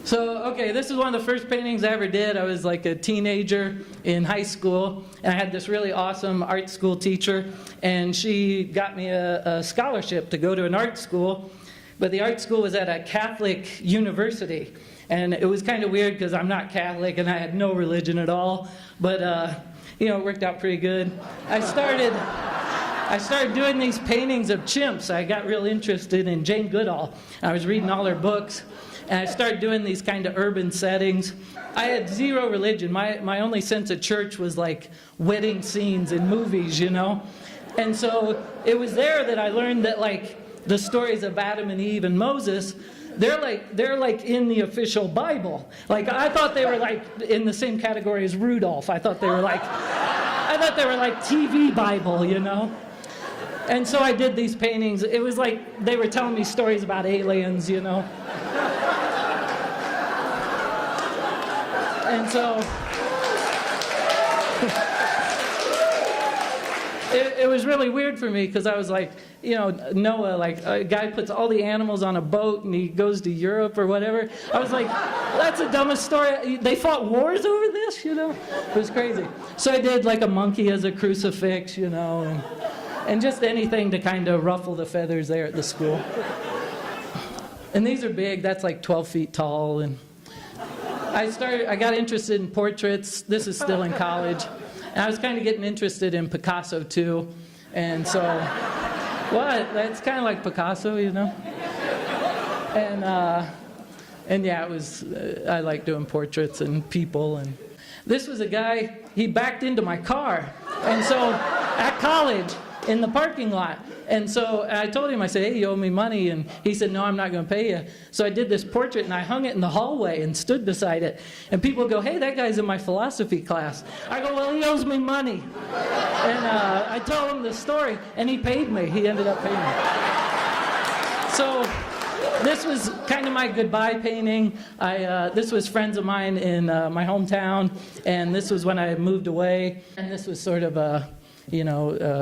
So, okay, this is one of the first paintings I ever did. I was like a teenager in high school, and I had this really awesome art school teacher, and she got me a scholarship to go to an art school, but the art school was at a Catholic university, and it was kind of weird because I'm not Catholic and I had no religion at all, but it worked out pretty good. I started doing these paintings of chimps. I got real interested in Jane Goodall. I was reading all her books. And I started doing these kind of urban settings. I had zero religion. My only sense of church was like wedding scenes in movies, And so it was there that I learned that like the stories of Adam and Eve and Moses, they're like in the official Bible. Like I thought they were like in the same category as Rudolph. I thought they were like TV Bible, And so I did these paintings. It was like they were telling me stories about aliens, And so it was really weird for me because I was like, Noah, like a guy puts all the animals on a boat and he goes to Europe or whatever. I was like, that's the dumbest story. They fought wars over this, It was crazy. So I did like a monkey as a crucifix, and just anything to kind of ruffle the feathers there at the school. And these are big. That's like 12 feet tall. And I got interested in portraits. This is still in college. And I was kind of getting interested in Picasso too. And so, that's kind of like Picasso, And yeah, it was, I like doing portraits and people. And this was a guy, he backed into my car. And so at college, in the parking lot. And so I told him, I said, hey, you owe me money. And he said, no, I'm not going to pay you. So I did this portrait, and I hung it in the hallway and stood beside it. And people go, hey, that guy's in my philosophy class. I go, well, he owes me money. And I told him the story, and he paid me. He ended up paying me. So this was kind of my goodbye painting. This was friends of mine in my hometown, and this was when I moved away. And this was sort of a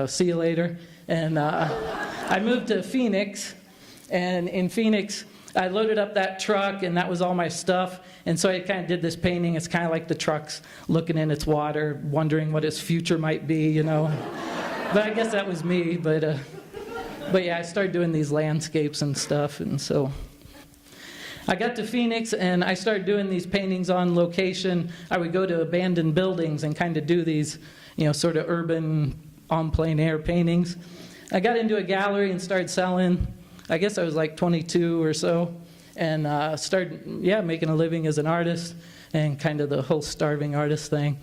see you later. And I moved to Phoenix, and in Phoenix, I loaded up that truck, and that was all my stuff. And so I kind of did this painting. It's kind of like the truck's looking in its water, wondering what its future might be, But I guess that was me. But yeah, I started doing these landscapes and stuff, and so I got to Phoenix, and I started doing these paintings on location. I would go to abandoned buildings and kind of do these sort of urban, on plein air paintings. I got into a gallery and started selling. I guess I was like 22 or so, and started, making a living as an artist and kind of the whole starving artist thing.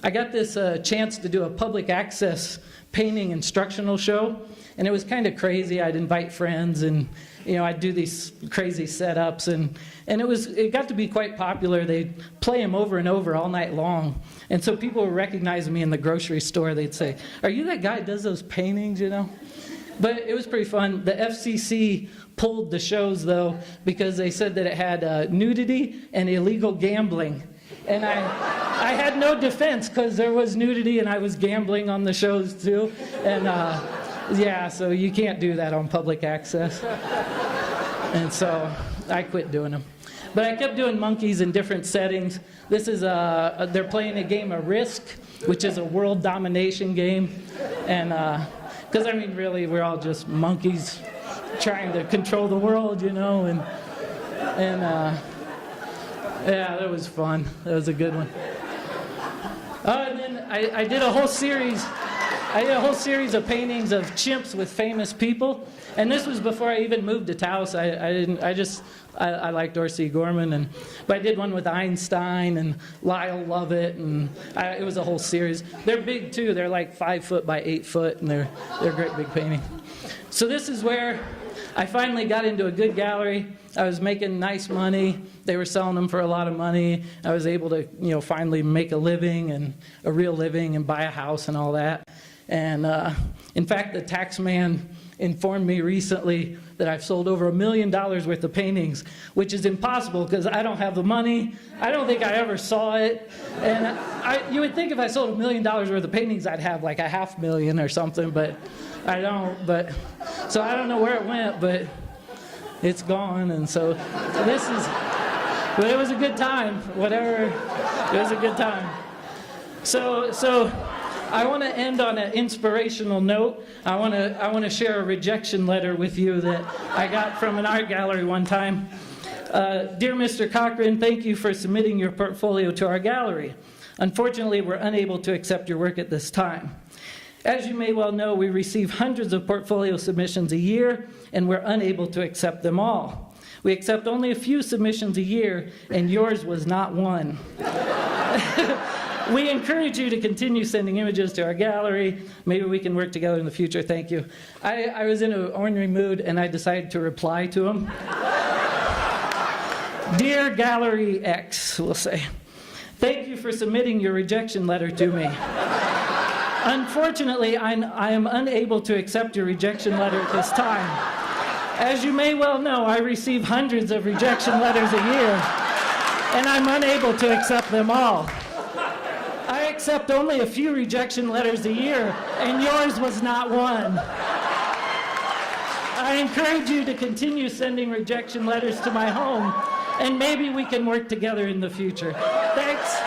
I got this chance to do a public access painting instructional show, and it was kind of crazy. I'd invite friends, and I'd do these crazy setups, and it got to be quite popular. They'd play them over and over all night long, and so people would recognize me in the grocery store. They'd say, "Are you that guy who does those paintings?" But it was pretty fun. The FCC pulled the shows though because they said that it had nudity and illegal gambling, and I had no defense because there was nudity and I was gambling on the shows too, and. So you can't do that on public access. And so I quit doing them. But I kept doing monkeys in different settings. This is, they're playing a game of Risk, which is a world domination game. And, because really, we're all just monkeys trying to control the world, and that was fun. That was a good one. And then I did a whole series. I did a whole series of paintings of chimps with famous people, and this was before I even moved to Taos. I liked Dorsey Gorman, but I did one with Einstein and Lyle Lovett, and it was a whole series. They're big too. They're like 5 foot by 8 foot, and they're a great big painting. So this is where I finally got into a good gallery. I was making nice money. They were selling them for a lot of money. I was able to, finally make a living and a real living and buy a house and all that. And in fact, the tax man informed me recently that I've sold over $1 million worth of paintings, which is impossible because I don't have the money. I don't think I ever saw it. And you would think if I sold $1 million worth of paintings, I'd have like $500,000 or something, but I don't. So I don't know where it went, but it's gone. And so this But it was a good time. Whatever, it was a good time. So I want to end on an inspirational note. I want to share a rejection letter with you that I got from an art gallery one time. Dear Mr. Cochran, thank you for submitting your portfolio to our gallery. Unfortunately, we're unable to accept your work at this time. As you may well know, we receive hundreds of portfolio submissions a year, and we're unable to accept them all. We accept only a few submissions a year, and yours was not one. We encourage you to continue sending images to our gallery. Maybe we can work together in the future. Thank you. I was in an ornery mood, and I decided to reply to him. Dear Gallery X, we'll say, thank you for submitting your rejection letter to me. Unfortunately, I am unable to accept your rejection letter at this time. As you may well know, I receive hundreds of rejection letters a year, and I'm unable to accept them all. I accept only a few rejection letters a year, and yours was not one. I encourage you to continue sending rejection letters to my home, and maybe we can work together in the future. Thanks.